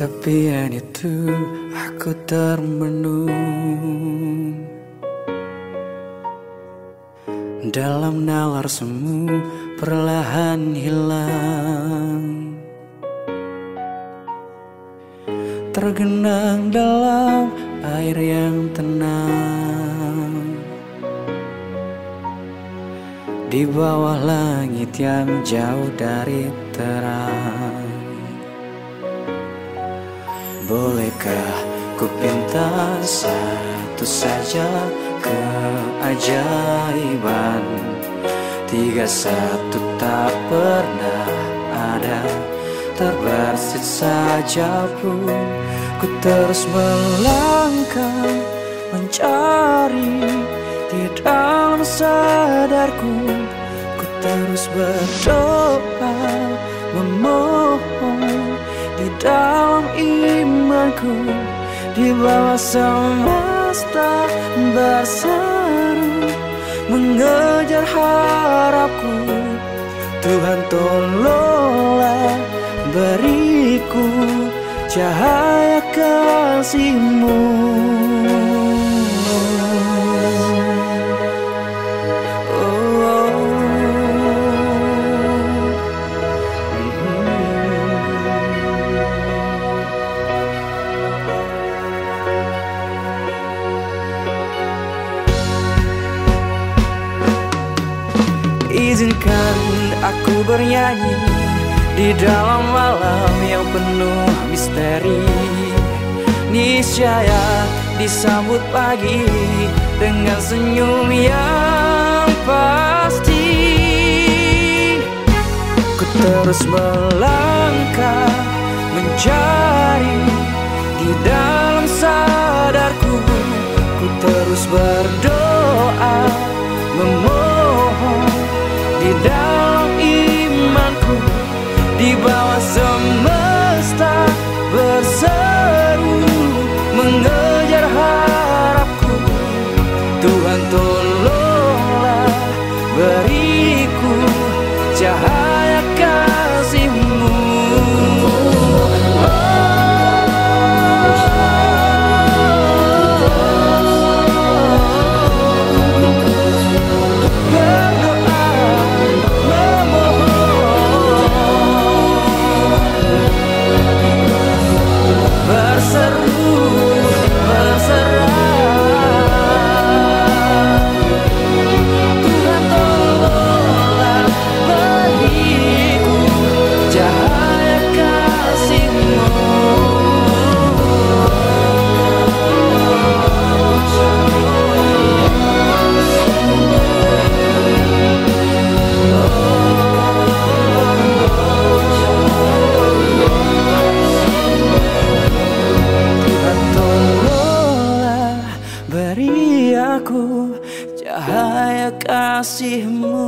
Tepian itu aku termenung dalam nalar semu perlahan hilang, tergenang dalam air yang tenang, di bawah langit yang jauh dari terang. Bolehkah ku pinta satu saja keajaiban? 31 tak pernah ada, terbersit saja pun ku terus melangkah mencari. Di dalam sadarku ku terus berdoa memohon. Di dalam imanku, di bawah semesta berseru mengejar harapku. Tuhan tolonglah beriku cahaya kasih-Mu. Izinkan aku bernyanyi di dalam malam yang penuh misteri. Niscaya disambut pagi dengan senyum yang pasti. Ku terus melangkah mencari di dalam sadarku. Ku terus berdoa memohon. Di dalam imanku, di bawah semesta berseru mengejar harapku. Tuhan tolonglah beriku cahaya kasih-Mu. Beri aku cahaya kasih-Mu.